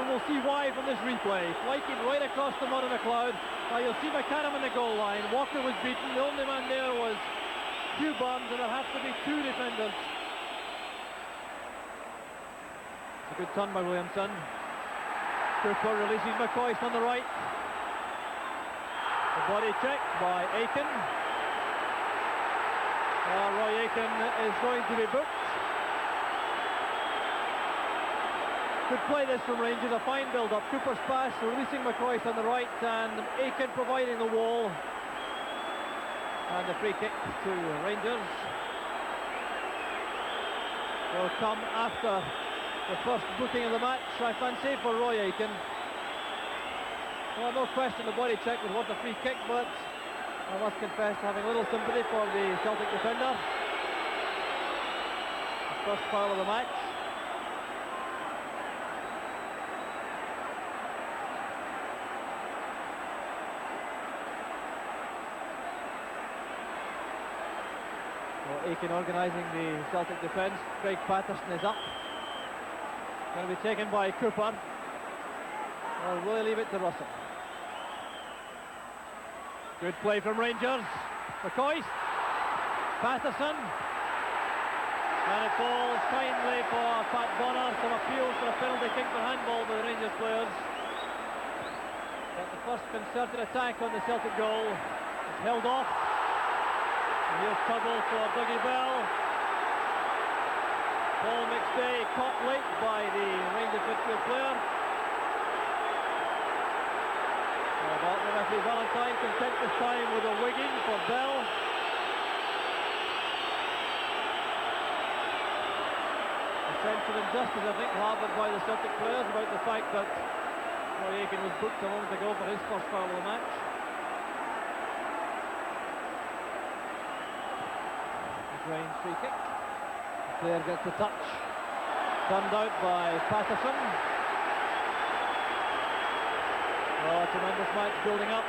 and we'll see why from this replay. Flighting right across the mud in a cloud. Now you'll see McCann on the goal line. Walker was beaten. The only man there was Hugh Burns, and there has to be two defenders. It's a good turn by Williamson. Cooper releases McCoist on the right. The body check by Aiken. Roy Aiken is going to be booked. Good play this from Rangers, a fine build-up. Cooper's pass, releasing McCoist on the right, and Aiken providing the wall. And the free kick to Rangers will come after the first booking of the match, I fancy, for Roy Aiken. Well, no question the body check was worth a free kick, but I must confess to having little sympathy for the Celtic defender. The first foul of the match. Aiken organising the Celtic defence. Craig Patterson is up. Going to be taken by Cooper. Or will he leave it to Russell? Good play from Rangers. McCoist. Patterson. And it falls kindly for Pat Bonner. Some appeals for a penalty kick for handball by the Rangers players. But the first concerted attack on the Celtic goal is held off. Here's trouble for Dougie Bell. Paul McStay caught late by the Rangers midfield player. The referee Valentine content this time with a wigging for Bell. A sense of injustice, I think, harboured by the Celtic players about the fact that Roy Aiken was booked a moment ago for his first foul of the match. Range free kick. The player gets the touch. Turned out by Patterson. Oh, a tremendous match building up.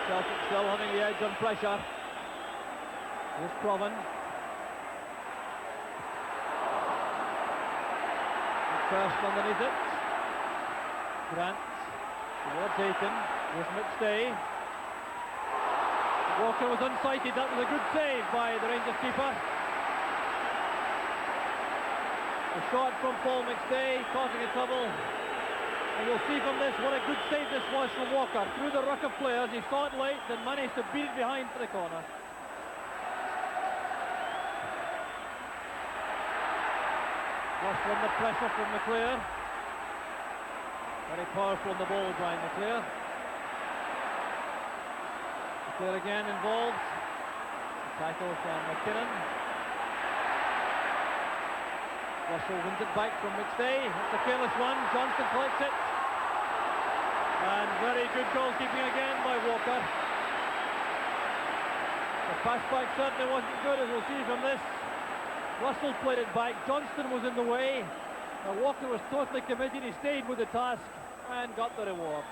Celtic still having the edge on pressure. Here's Provan. First underneath it. Grant towards Aiken. Here's McStay. Walker was unsighted. That was a good save by the Rangers keeper. A shot from Paul McStay, causing a trouble. And you'll see from this what a good save this was from Walker. Through the ruck of players, he saw it late and managed to beat it behind for the corner. Russell from the pressure from McClear. Very powerful on the ball, Brian McClear. McClear again involved. Tackle from McKinnon. Russell wins it back from McStay. It's a careless one. Johnston collects it. And very good goalkeeping again by Walker. The pass back certainly wasn't good, as we'll see from this. Russell played it back. Johnston was in the way. Now Walker was totally committed. He stayed with the task and got the reward.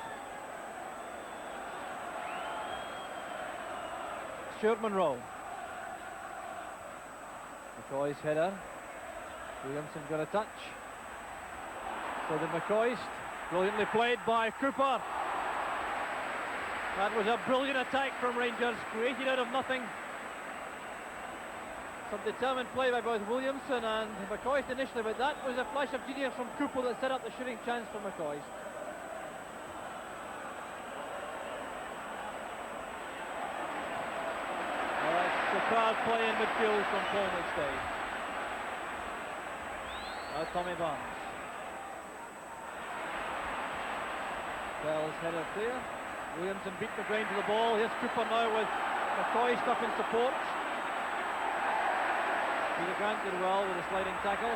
Stuart Monroe. McCoy's header. Williamson got a touch. So did McCoist. Brilliantly played by Cooper. That was a brilliant attack from Rangers, created out of nothing. Some determined play by both Williamson and McCoist initially, but that was a flash of genius from Cooper that set up the shooting chance for McCoist. Superb play in midfield from Paul McStay. Now Tommy Barnes. Bell's header clear. Williamson beat McGrain to the ball. Here's Cooper now with McCoy stuck in support. Peter Grant did well with a sliding tackle.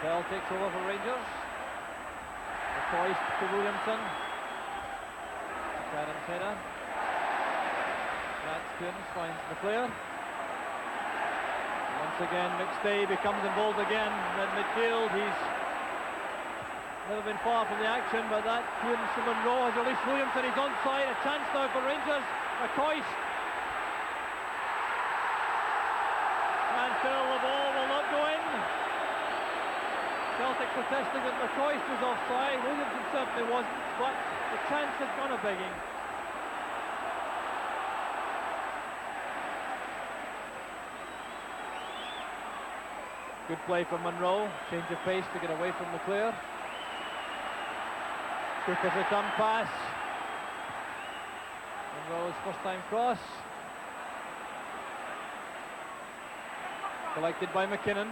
Bell takes over for Rangers. McCoy to Williamson. Adam's header. Grant Kearns finds McClear. Once again McStay becomes involved again in midfield. He's never been far from the action, but that Kearns from Monroe has released Williamson. He's onside. A chance now for Rangers. McCoist. And still the ball will not go in. Celtic protesting that McCoist was offside. Williamson certainly wasn't, but the chance has gone a begging. Good play from Monroe. Change of pace to get away from McClure. Cooper's return pass. Monroe's first time cross. Collected by McKinnon.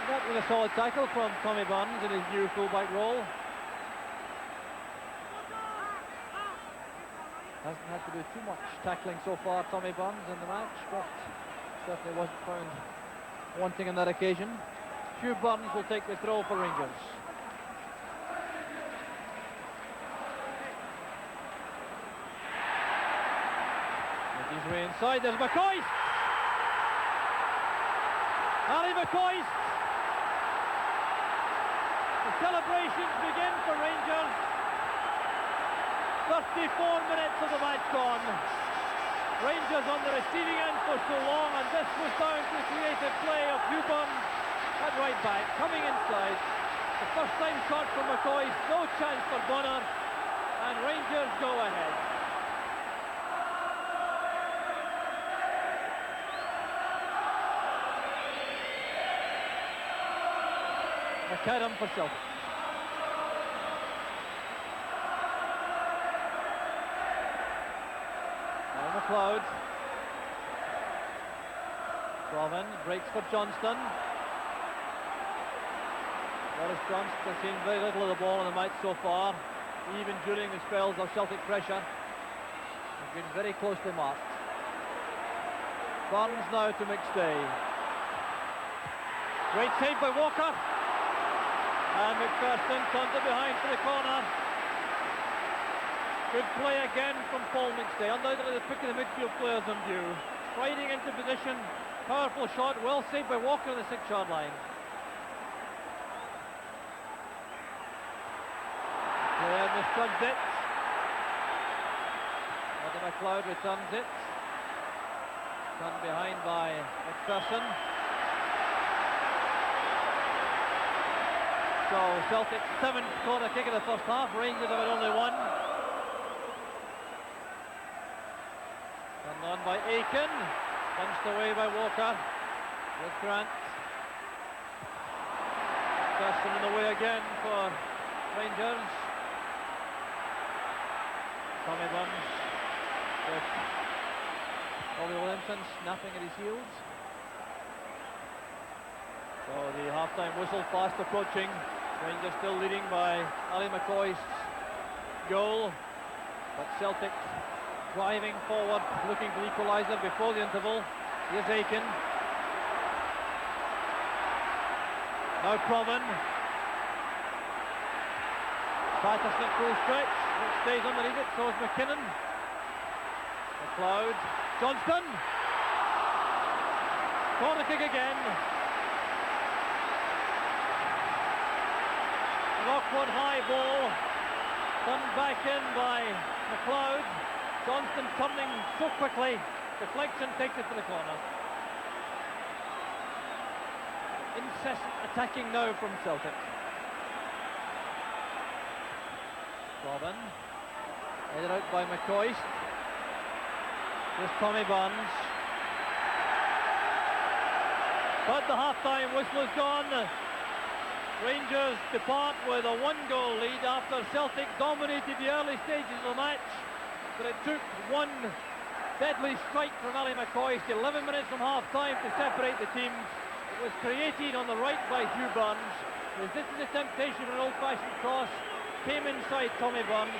That was a solid tackle from Tommy Burns in his new fullback role. Hasn't had to do too much tackling so far, Tommy Burns, in the match, but certainly wasn't found wanting on that occasion. Hugh Burns will take the throw for Rangers. Make his way inside, there's McCoist! Ali McCoist! The celebrations begin for Rangers. 34 minutes of the match gone. Rangers on the receiving end for so long, and this was down to the creative play of Hugh Burns at right back, coming inside. The first time shot from McCoist, no chance for Bonner, and Rangers go ahead. McAdam for Celtic. McLeod. Robin breaks for Johnston. Boris Johnston has seen very little of the ball in the match so far, even during the spells of Celtic pressure. He's been very closely marked. Burns now to McStay. Great save by Walker. And McPherson turns it behind for the corner. Good play again from Paul McStay. Undoubtedly the pick of the midfield players on view. Striding into position. Powerful shot. Well saved by Walker on the 6-yard line. Player misjudged it. Adam McLeod returns it. Turned behind by McPherson. So Celtic's 7th corner kick of the first half. Rangers have had only one. Turned on by Aiken. Punched away by Walker. With Grant. McPherson in the way again for Rangers. Tommy Burns with Bobby Williamson snapping at his heels. So the half-time whistle fast approaching. Rangers still leading by Ali McCoist's goal, but Celtic driving forward, looking for the equaliser before the interval. Here's Aiken. Now Provan. Patterson at full stretch, which stays underneath it, so is McKinnon. McLeod. Johnston. Corner kick again. An awkward high ball, turned back in by McLeod. Johnston turning so quickly, deflection takes it to the corner. Incessant attacking now from Celtic. Robin, headed out by McCoist. Here's Tommy Burns. But the half-time whistle is gone. Rangers depart with a 1-goal lead after Celtic dominated the early stages of the match, but it took one deadly strike from Ali McCoist, 11 minutes from half-time, to separate the teams. It was created on the right by Hugh Burns. Resisted the temptation of an old-fashioned cross, came inside Tommy Burns,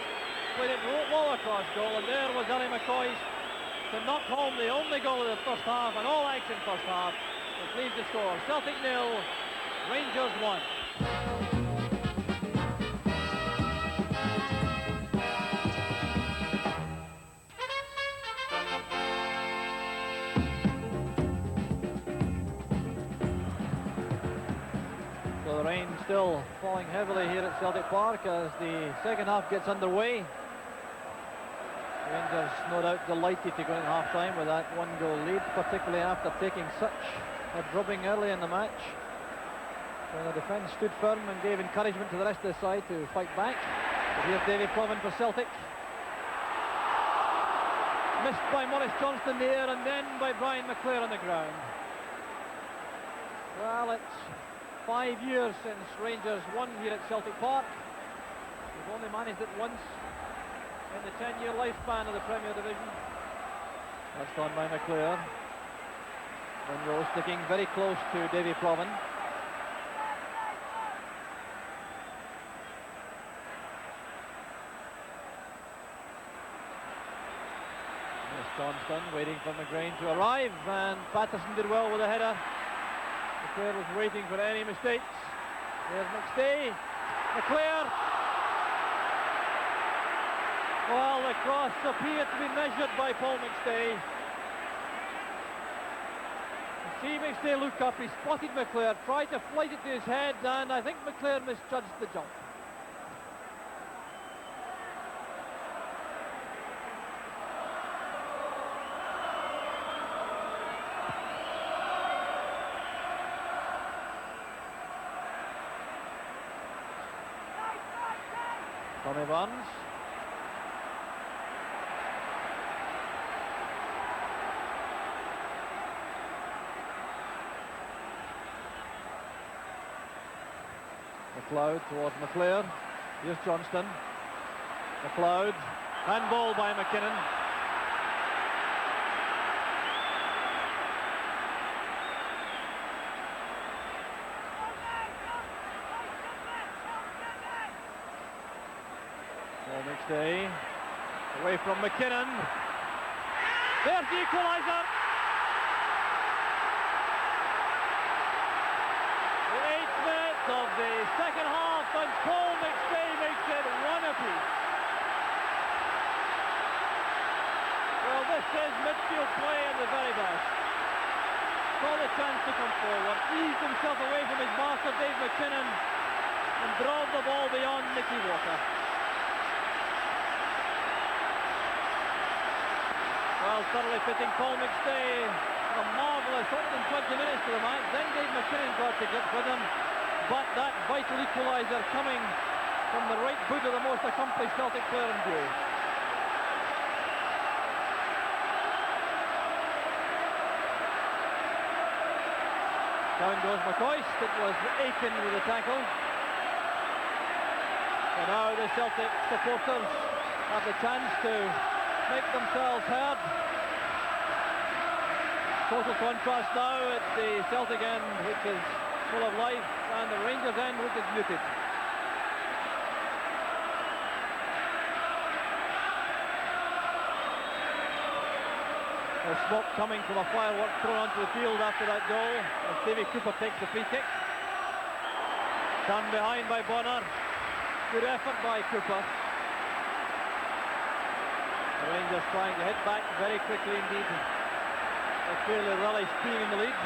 played it low across goal, and there was Ali McCoist to knock home the only goal of the first half, and all action first half, which leaves the score Celtic 0, Rangers 1. So the rain still falling heavily here at Celtic Park as the second half gets underway. Rangers no doubt delighted to go in half-time with that 1-goal lead, particularly after taking such a drubbing early in the match. When the defence stood firm and gave encouragement to the rest of the side to fight back. But here's Davy Provan for Celtic. Missed by Maurice Johnston there, and then by Brian McClair on the ground. Well, it's 5 years since Rangers won here at Celtic Park. They've only managed it once in the 10-year lifespan of the Premier Division. That's done by McClair. Munro sticking very close to Davy Provan. There's Johnston waiting for McGrain to arrive, and Patterson did well with a header. McClair was waiting for any mistakes. There's McStay. McClair. Well, the cross appeared to be measured by Paul McStay. See McStay look up, he spotted McClair, tried to flight it to his head, and I think McClair misjudged the jump. Tommy Burns. McLeod towards McClair. Here's Johnston. McLeod. Handball by McKinnon. Paul McStay. Away from McKinnon. There's the equaliser. Of the second half, and Paul McStay makes it one apiece. Well, this is midfield play at the very best. Saw the chance to come forward, eased himself away from his master Dave McKinnon, and drove the ball beyond Nicky Walker. Well, thoroughly fitting Paul McStay. A marvellous opening 20 minutes to the match. Then Dave McKinnon got to grips with him. But that vital equaliser coming from the right boot of the most accomplished Celtic player in view. Down goes McCoist. It was Aiken with the tackle. So now the Celtic supporters have the chance to make themselves heard. Total contrast now at the Celtic end, which is full of life, and the Rangers end, which is muted. There's smoke coming from a firework thrown onto the field after that goal, as Davy Cooper takes the free kick. Turned behind by Bonner. Good effort by Cooper. The Rangers trying to hit back very quickly indeed. They clearly relish being in the lead.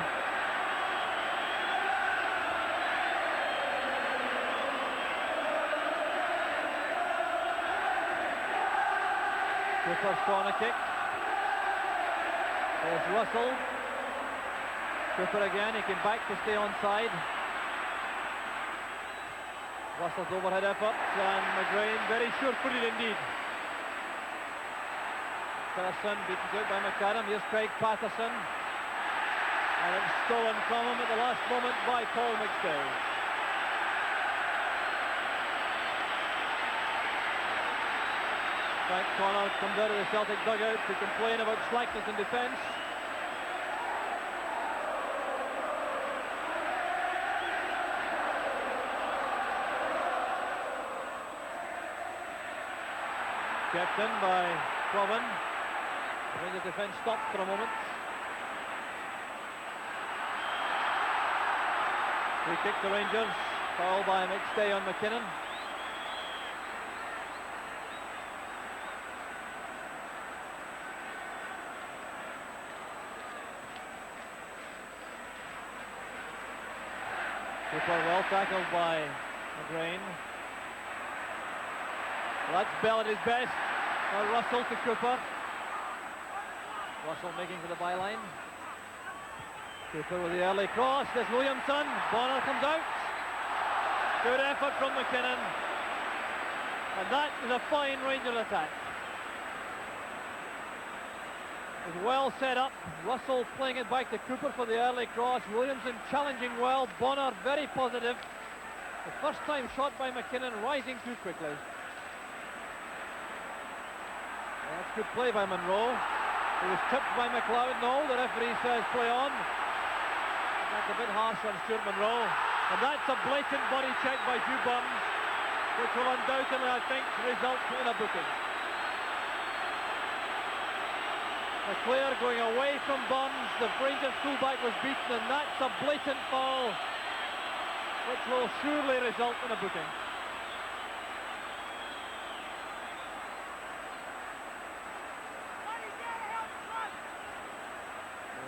Cooper's corner kick. There's Russell. Cooper again, he came back to stay onside. Russell's overhead effort, and McGrain very sure-footed indeed. Patterson beaten out by McAdam. Here's Craig Patterson. And it's stolen from him at the last moment by Paul McStay. Frank Connor comes out of the Celtic dugout to complain about slackness in defence. Kept in by Provan. The Rangers defence stopped for a moment. Free kick to Rangers. Foul by McStay on McKinnon. Cooper well tackled by McGrain. Well, that's Bell at his best. Now Russell to Cooper. Russell making for the byline. Cooper with the early cross. There's Williamson. Bonner comes out. Good effort from McKinnon. And that is a fine Rangers attack. It was well set up. Russell playing it back to Cooper for the early cross. Williamson challenging well. Bonner very positive. The first time shot by McKinnon, rising too quickly. Well, that's good play by Monroe. He was tipped by McLeod. No, the referee says play on. That's a bit harsh on Stuart Monroe. And that's a blatant body check by Hugh Burns, which will undoubtedly, I think, result in a booking. McClair going away from Burns. The Rangers fullback was beaten, and that's a blatant foul, which will surely result in a booking.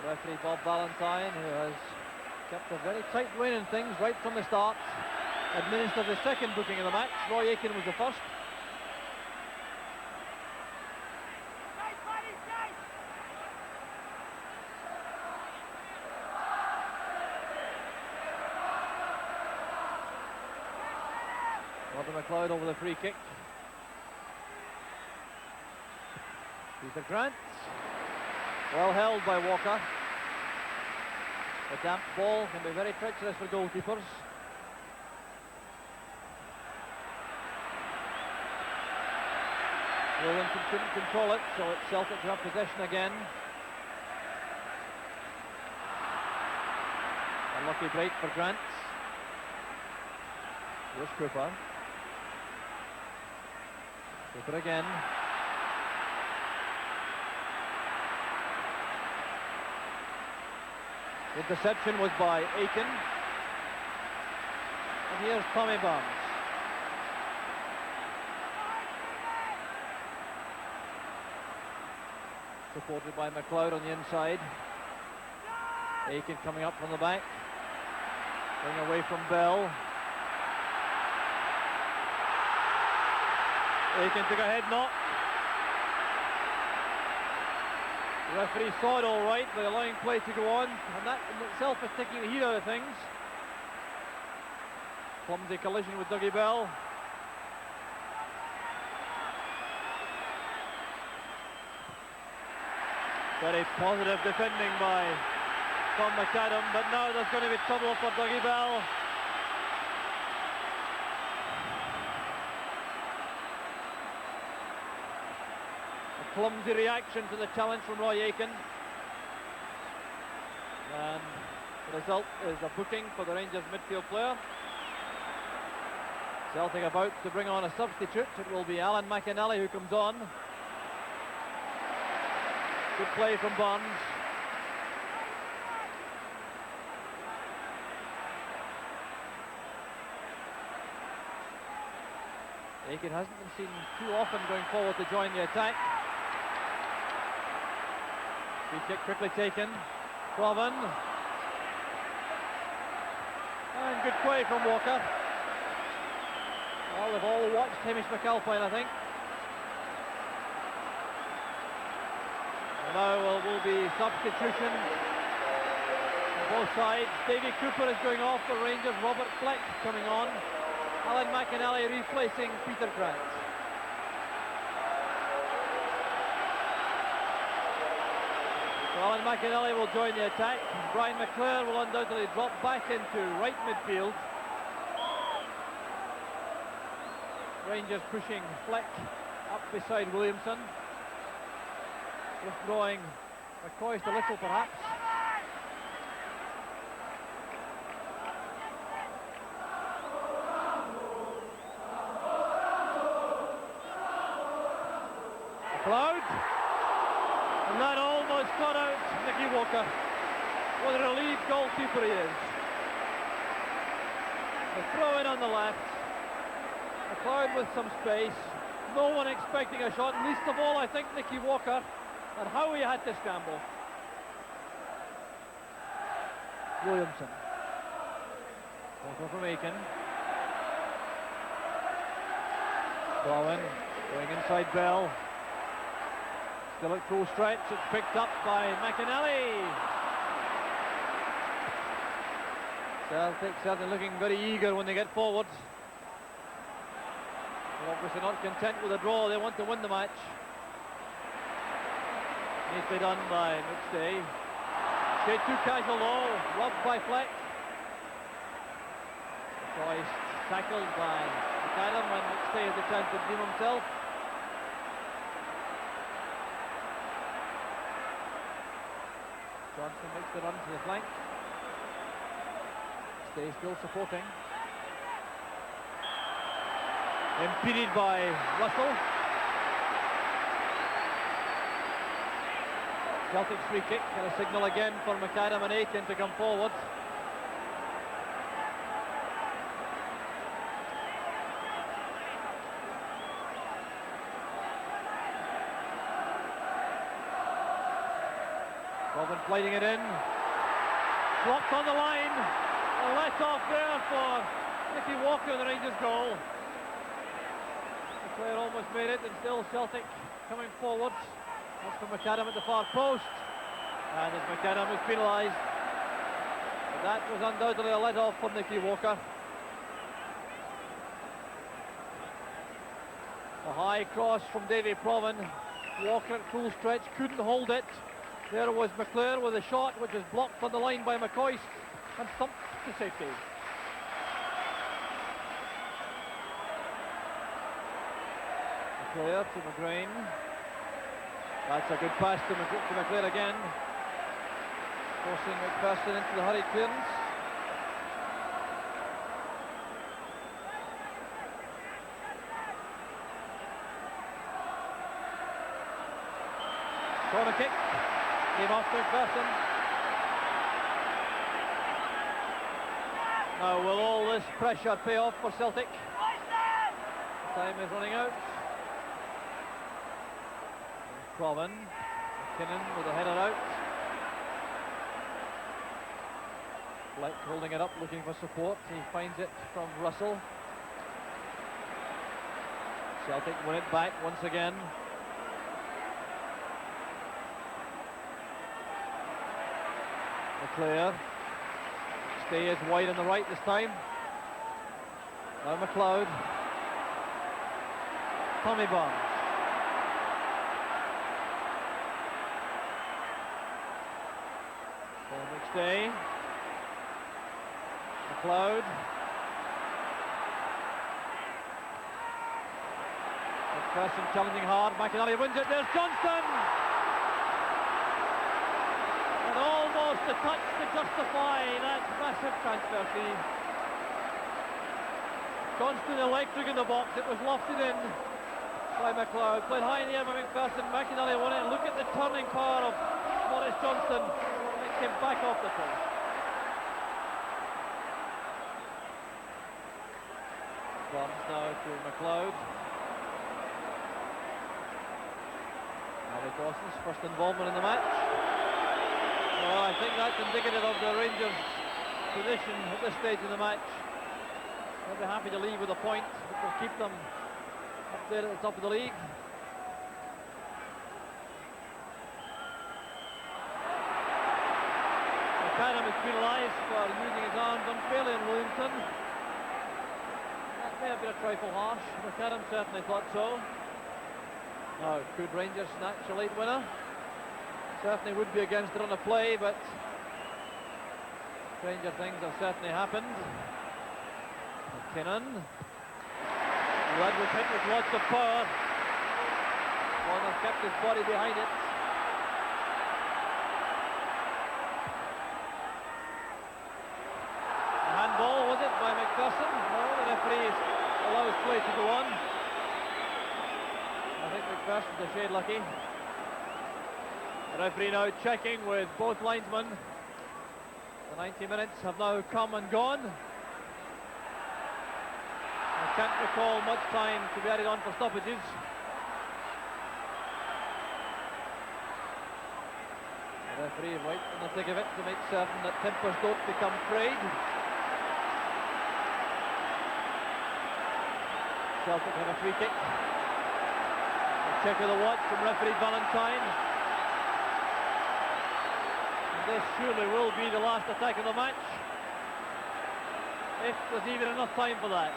The referee Bob Valentine, who has kept a very tight rein in things right from the start, administered the second booking of the match. Roy Aitken was the first. Gordon McLeod over the free kick. Peter Grant. Well held by Walker. A damp ball can be very treacherous for goalkeepers. Williamson couldn't control it, so it's Celtic who have possession again. A lucky break for Grant. Here's Cooper. Cooper again. The interception was by Aitken. And here's Tommy Burns. Supported by McLeod on the inside. Aitken coming up from the back. Going away from Bell. Aitken took a head knock. The referee saw it all right by allowing play to go on, and that in itself is taking the heat out of things. Clumsy collision with Dougie Bell. Very positive defending by Tom McAdam, but now there's going to be trouble for Dougie Bell. Clumsy reaction to the challenge from Roy Aitken, and the result is a booking for the Rangers midfield player. Celtic about to bring on a substitute. It will be Alan McInally who comes on. Good play from Burns. Aitken hasn't been seen too often going forward to join the attack. Free kick quickly taken. Proven. And good play from Walker. Well, they've all watched Hamish McAlpine, I think. And now will be substitution on both sides. Davy Cooper is going off for Rangers. Robert Fleck coming on. Alan McInally replacing Peter Grant. So Alan McInally will join the attack. Brian McClair will undoubtedly drop back into right midfield. Rangers pushing Fleck up beside Williamson. Withdrawing McCoist a little perhaps. McLeod. And that almost got out Nicky Walker. What a relieved goalkeeper he is. The throw in on the left. McLeod with some space. No one expecting a shot, least of all I think Nicky Walker, and how he had to scramble. Williamson. Walker from Aitken. Bowen going inside Bell. Still at full stretch, it's picked up by McInally. Celtic certainly looking very eager when they get forward. They're obviously not content with a draw, they want to win the match. Neatly done by McStay. Shade too casual though, robbed by Fleck. Twice tackled by McAdam when McStay had the chance to redeem himself. Johnson makes the run to the flank. McStay still supporting. Impeded by Russell. Celtic's free kick and a signal again for McAdam and Aiken to come forward. Robin flighting it in. Blocked on the line. A let off there for Nicky Walker in the Rangers goal. The player almost made it, and still Celtic coming forward. That's for McAdam at the far post. And as McAdam is penalised. But that was undoubtedly a let off for Nicky Walker. A high cross from Davy Provan. Walker at full stretch, couldn't hold it. There was McClure with a shot which was blocked on the line by McCoist and thumped to safety. McClure to McGrain. That's a good pass to McClure again. Forcing McPherson into the hurried clearance. Corner kick. Came off to McPherson. Now will all this pressure pay off for Celtic? Time is running out. Provan, McKinnon with a header out. Fleck holding it up, looking for support. He finds it from Russell. Celtic win it back once again. McClure. Stay is wide on the right this time. Now McLeod. Tommy Barnes. McStay. McLeod. McPherson challenging hard. McInally wins it. There's Johnston. And almost a touch to justify that massive transfer fee. Johnston electric in the box. It was lofted in by McLeod. Played high in the air by McPherson. McInally won it. Look at the turning power of Maurice Johnston. Came back off the post. Comes now to McLeod. Harry Dawson's first involvement in the match. Well, I think that's indicative of the Rangers' position at this stage in the match. They'll be happy to leave with a point, which will keep them up there at the top of the league. McAdam is penalised for using his arms unfairly in Williamson. That may have been a trifle harsh. McAdam certainly thought so. Now, could Rangers snatch a late winner? Certainly would be against the run of play, but stranger things have certainly happened. McKinnon. That was hit with lots of power. Warner kept his body behind it. Handball, was it, by McPherson? No, the referee allows play to go on. I think McPherson's a shade lucky. The referee now checking with both linesmen. The 90 minutes have now come and gone. I can't recall much time to be added on for stoppages. The referee right in the thick of it to make certain that tempers don't become frayed. Celtic have a free kick. A check of the watch from referee Valentine. And this surely will be the last attack of the match. if there's even enough time for that.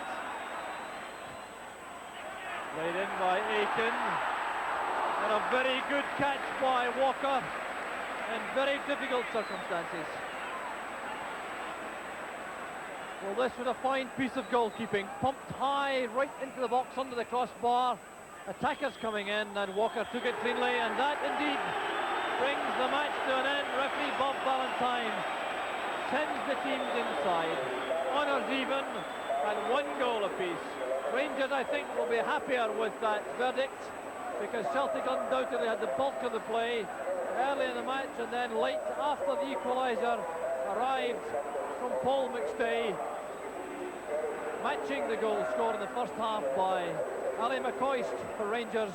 Laid in by Aiken, and a very good catch by Walker in very difficult circumstances. Well, this was a fine piece of goalkeeping, pumped high right into the box under the crossbar. Attackers coming in, and Walker took it cleanly, and that indeed brings the match to an end. Referee Bob Valentine sends the teams inside. Honours even at 1 goal apiece. Rangers, I think, will be happier with that verdict, because Celtic undoubtedly had the bulk of the play early in the match, and then late after the equaliser arrived from Paul McStay, matching the goal scored in the first half by Ali McCoist for Rangers.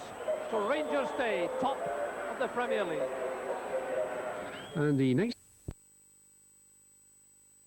So Rangers stay top of the Premier League. And the next